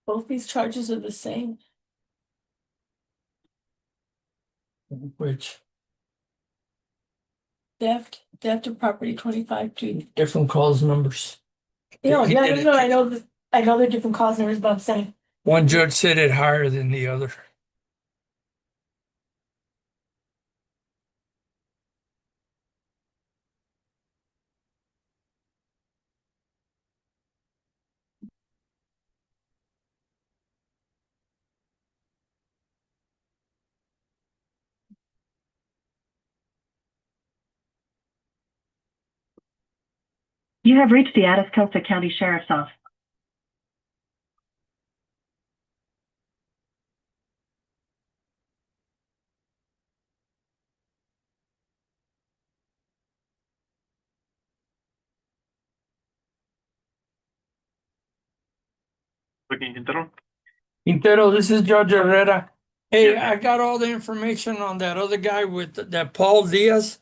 Both these charges are the same. Which Theft of property 25-2. different cause numbers. No, He yeah, did no, it. I know they're different cause numbers, but I'm saying. One judge said it higher than the other. You have reached the Atascosa County Sheriff's Office. Quintero, this is Judge Herrera. Hey, Yes, sir. I got all the information on that other guy with that Paul Diaz.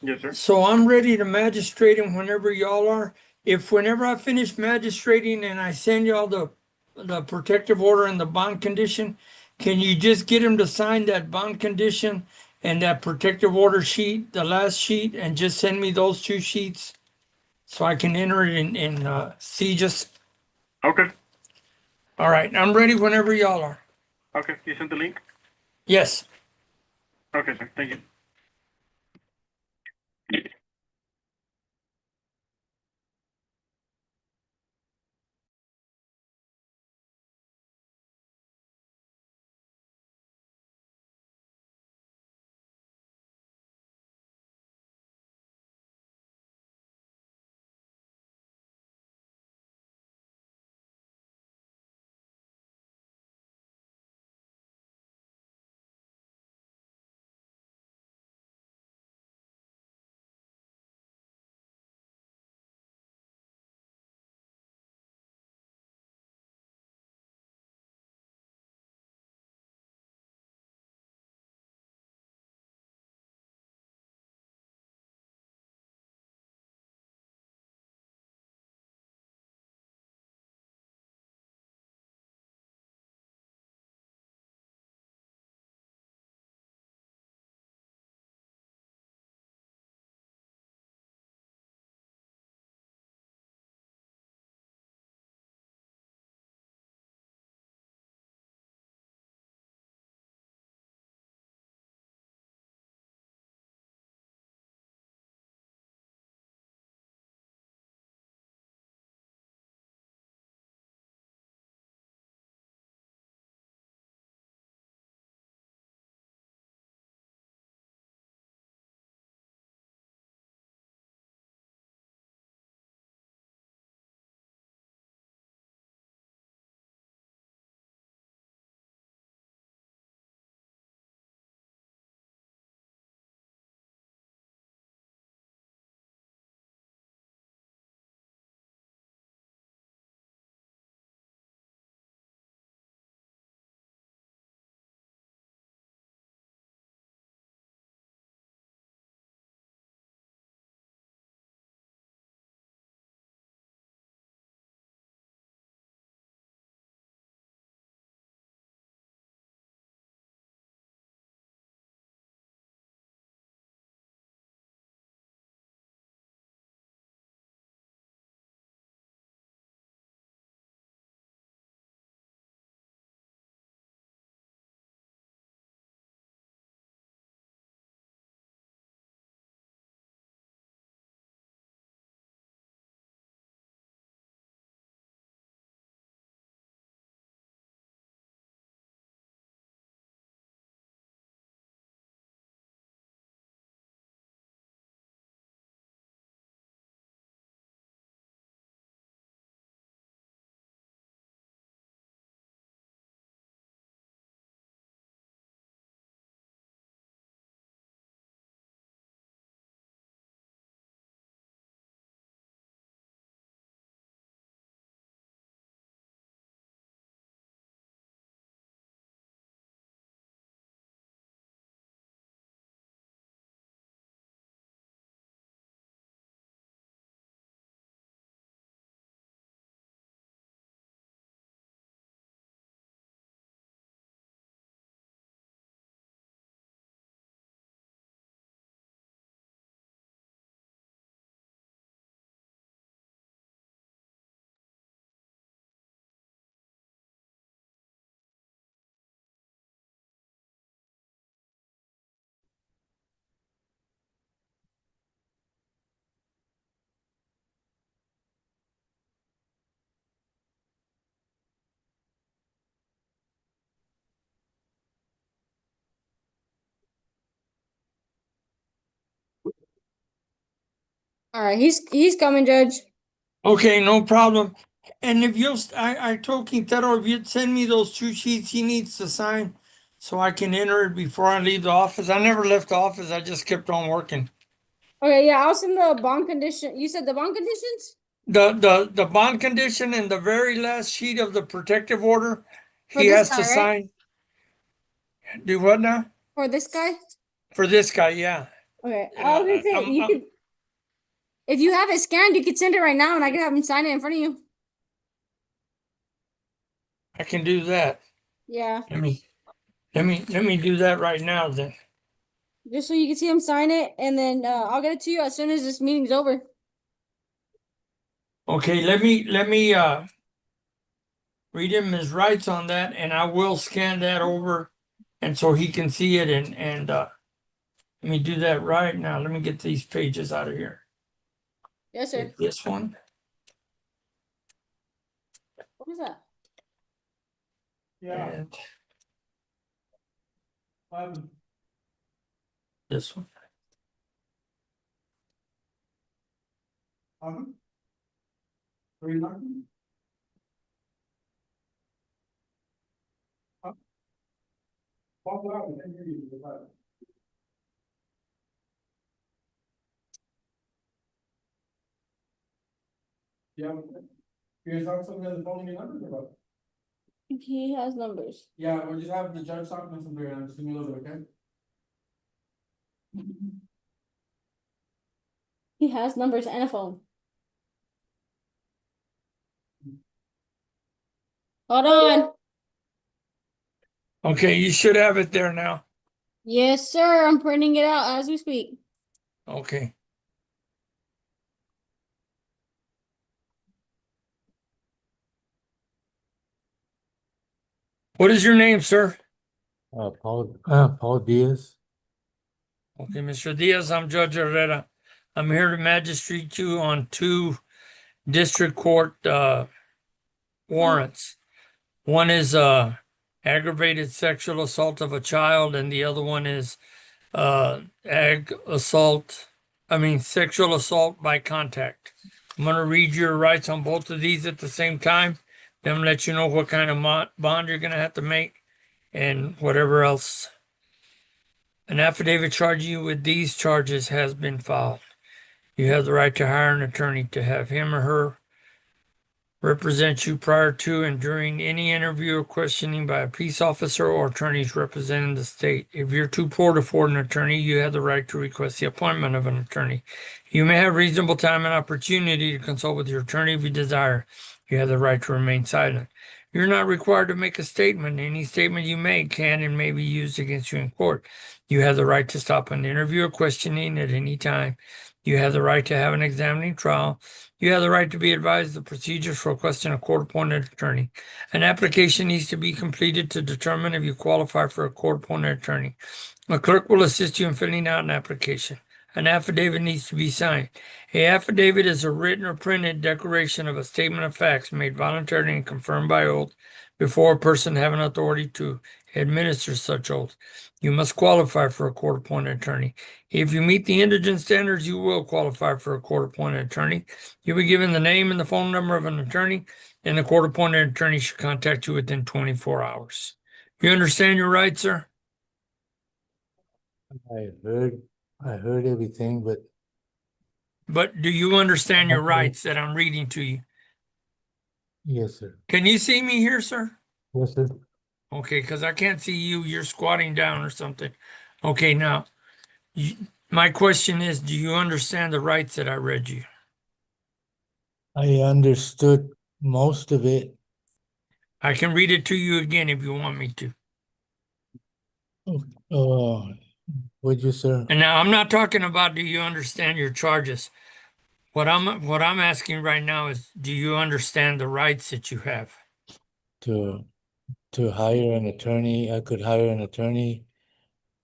Yes, sir. So I'm ready to magistrate him whenever y'all are. If whenever I finish magistrating and I send y'all the protective order and the bond condition, can you just get him to sign that bond condition and that protective order sheet, the last sheet, and just send me those two sheets so I can enter it in CJS? Okay. All right, I'm ready whenever y'all are. Okay. You sent the link? Yes. Okay, sir. Thank you. All right, he's coming, Judge. Okay, no problem. And if you'll, I told Quintero if you'd send me those 2 sheets he needs to sign so I can enter it before I leave the office. I never left the office. I just kept on working. Okay, yeah, I'll send the bond condition. You said the bond conditions The bond condition and the very last sheet of the protective order, for he this has guy, to right? sign. Do what now? For this guy. For this guy, yeah. Okay, I was gonna say you could, if you have it scanned, you could send it right now, and I can have him sign it in front of you. I can do that. Yeah, Let me do that right now then. just so you can see him sign it, and then I'll get it to you as soon as this meeting's over. Okay, let me read him his rights on that, and I will scan that over, and so he can see it. And let me do that right now. Let me get these pages out of here. Yes, sir. Get this one. What is that? And this one. Yeah. You guys have something on the phone, your numbers or what? He has numbers. Yeah, we'll just have the judge talking to somebody and just give me a little bit, okay? He has numbers and a phone. Hold on. Okay, you should have it there now. Yes, sir. I'm printing it out as we speak. Okay. What is your name, sir? Paul Diaz. Okay, Mr. Diaz, I'm Judge Herrera. I'm here to magistrate you on 2 district court warrants. One is aggravated sexual assault of a child, and the other one is sexual assault by contact. I'm going to read your rights on both of these at the same time. Then let you know what kind of bond you're going to have to make and whatever else. An affidavit charging you with these charges has been filed. You have the right to hire an attorney to have him or her represent you prior to and during any interview or questioning by a peace officer or attorneys representing the state. If you're too poor to afford an attorney, you have the right to request the appointment of an attorney. You may have reasonable time and opportunity to consult with your attorney if you desire. You have the right to remain silent. You're not required to make a statement. Any statement you make can and may be used against you in court. You have the right to stop an interview or questioning at any time. You have the right to have an examining trial. You have the right to be advised the procedures for requesting a court-appointed attorney. An application needs to be completed to determine if you qualify for a court-appointed attorney. A clerk will assist you in filling out an application. An affidavit needs to be signed. An affidavit is a written or printed declaration of a statement of facts made voluntarily and confirmed by oath before a person having authority to administer such oath. You must qualify for a court-appointed attorney. If you meet the indigent standards, you will qualify for a court-appointed attorney. You'll be given the name and the phone number of an attorney, and the court-appointed attorney should contact you within 24 hours. You understand your rights, sir? I heard everything, but But do you understand your rights that I'm reading to you? yes, sir. Can you see me here, sir? Yes, sir. Okay, because I can't see you. You're squatting down or something. Okay, now, my question is, do you understand the rights that I read you? I understood most of it. I can read it to you again if you want me to. Would you, sir? And now I'm not talking about do you understand your charges. What I'm asking right now is, do you understand the rights that you have? To hire an attorney, I could hire an attorney,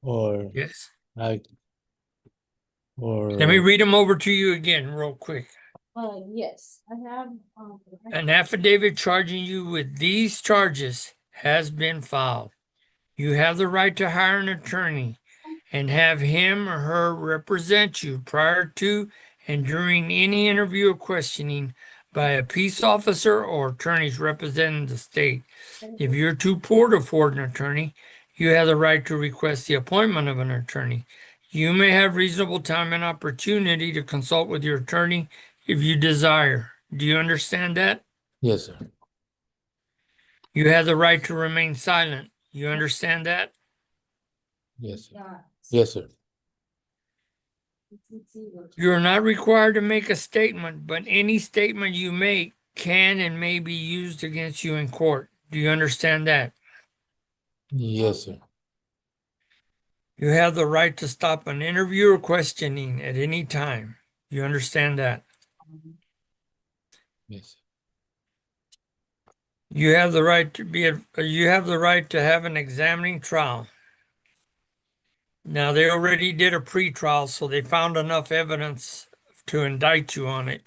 or Yes. I, or Let me read them over to you again real quick. Yes, I have. An affidavit charging you with these charges has been filed. You have the right to hire an attorney and have him or her represent you prior to and during any interview or questioning by a peace officer or attorneys representing the state. If you're too poor to afford an attorney, you have the right to request the appointment of an attorney. You may have reasonable time and opportunity to consult with your attorney if you desire. Do you understand that? Yes, sir. You have the right to remain silent. You understand that? Yes, sir. Yes, sir. You're not required to make a statement, but any statement you make can and may be used against you in court. Do you understand that? Yes, sir. You have the right to stop an interview or questioning at any time. You understand that? Yes. You have the right to you have the right to have an examining trial. Now, they already did a pre-trial, so they found enough evidence to indict you on it.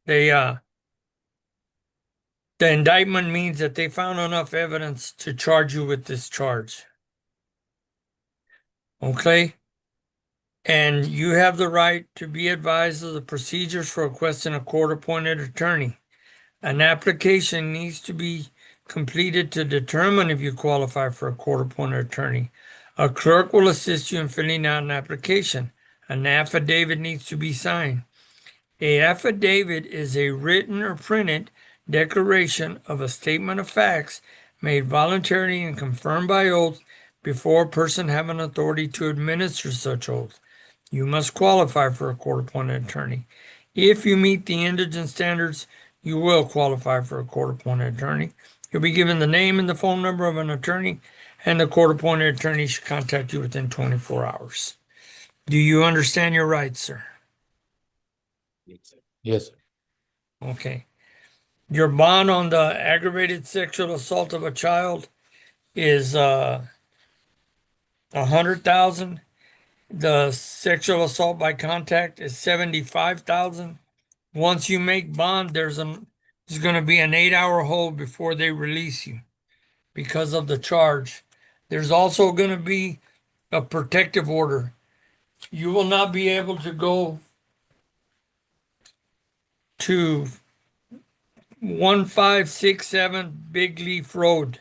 The indictment means that they found enough evidence to charge you with this charge. Okay? And you have the right to be advised of the procedures for requesting a court-appointed attorney. An application needs to be completed to determine if you qualify for a court-appointed attorney. A clerk will assist you in filling out an application. An affidavit needs to be signed. A affidavit is a written or printed declaration of a statement of facts made voluntarily and confirmed by oath before a person having authority to administer such oath. You must qualify for a court-appointed attorney. If you meet the indigent standards, you will qualify for a court-appointed attorney. You'll be given the name and the phone number of an attorney, and the court-appointed attorney should contact you within 24 hours. Do you understand your rights, sir? Yes, sir. Okay. Your bond on the aggravated sexual assault of a child is $100,000. The sexual assault by contact is $75,000. Once you make bond, there's going to be an 8-hour hold before they release you because of the charge. There's also going to be a protective order. You will not be able to go to 1567 Big Leaf Road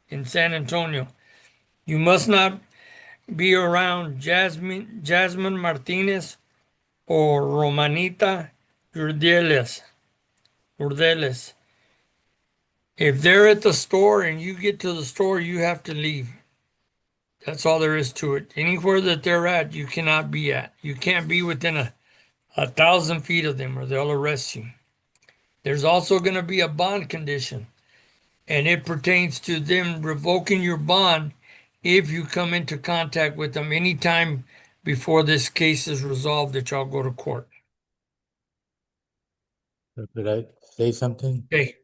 in San Antonio. You must not be around Jasmine Martinez or Romanita Urdeles. If they're at the store and you get to the store, you have to leave. That's all there is to it. Anywhere that they're at, you cannot be at. You can't be within 1,000 feet of them or they'll arrest you. There's also going to be a bond condition, and it pertains to them revoking your bond if you come into contact with them anytime before this case is resolved that y'all go to court. Could I say something? Okay.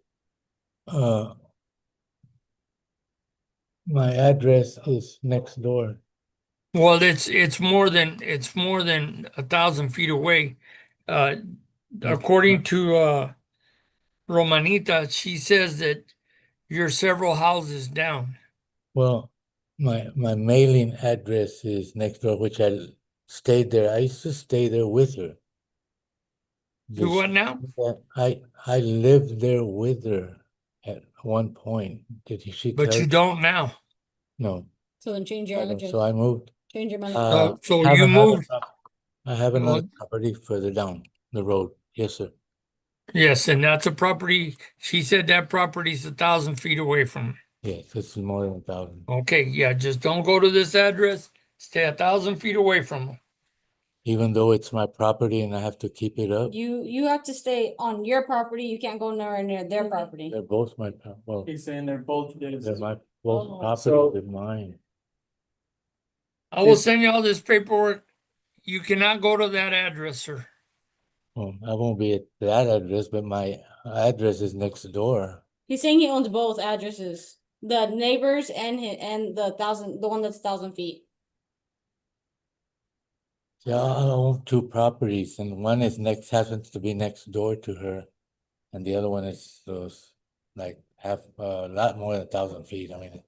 My address is next door. Well, it's more than 1,000 feet away. According to Romanita, she says that you're several houses down. Well, my mailing address is next door, which I stayed there. I used to stay there with her. Do what now? I lived there with her at one point. Did she But tell you don't now. No. So then change I your don't. address. So I moved. Change your money. So have you another moved. I have another Well, property further down the road. Yes, sir. yes, and that's a property. She said that property's 1,000 feet away from. Yes, it's more than 1,000. Okay, yeah, just don't go to this address. Stay 1,000 feet away from them. Even though it's my property and I have to keep it up, You have to stay on your property. You can't go nowhere near their property. they're both my, well, He's saying they're both his. they're my, Oh. both properties So- are mine. I will send you all this paperwork. You cannot go to that address, sir. Well, I won't be at that address, but my address is next door. He's saying he owns both addresses, the neighbors and the one that's 1,000 feet. Yeah, I own two properties, and one is happens to be next door to her, and the other one is like a lot more than 1,000 feet. I mean,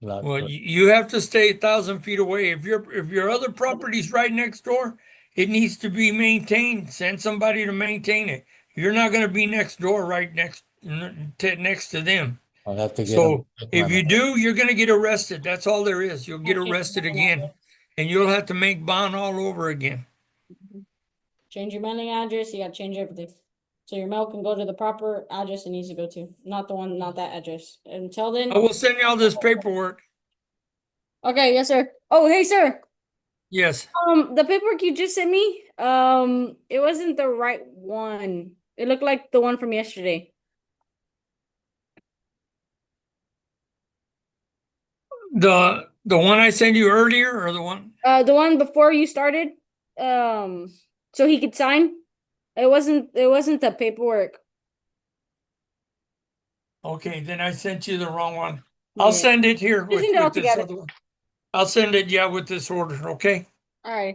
a lot. Well, you have to stay 1,000 feet away. If your other property's right next door It needs to be maintained. Send somebody to maintain it. You're not gonna be next door, right next to them. I'll have to get So them. if you do, you're gonna get arrested. That's all there is. You'll get Okay. arrested again. And you'll have to make bond all over again. Change your mailing address, you gotta change everything. So your mail can go to the proper address it needs to go to, not that address. Until then, I will send you all this paperwork. okay, yes, sir. Oh, hey, sir. Yes. The paperwork you just sent me, it wasn't the right one. It looked like the one from yesterday. The one I sent you earlier or the one? The one before you started, so he could sign. It wasn't the paperwork. Okay, then I sent you the wrong one. I'll Yeah. send it here Just need it all with this together. other one. I'll send it, yeah, with this order, okay? All right.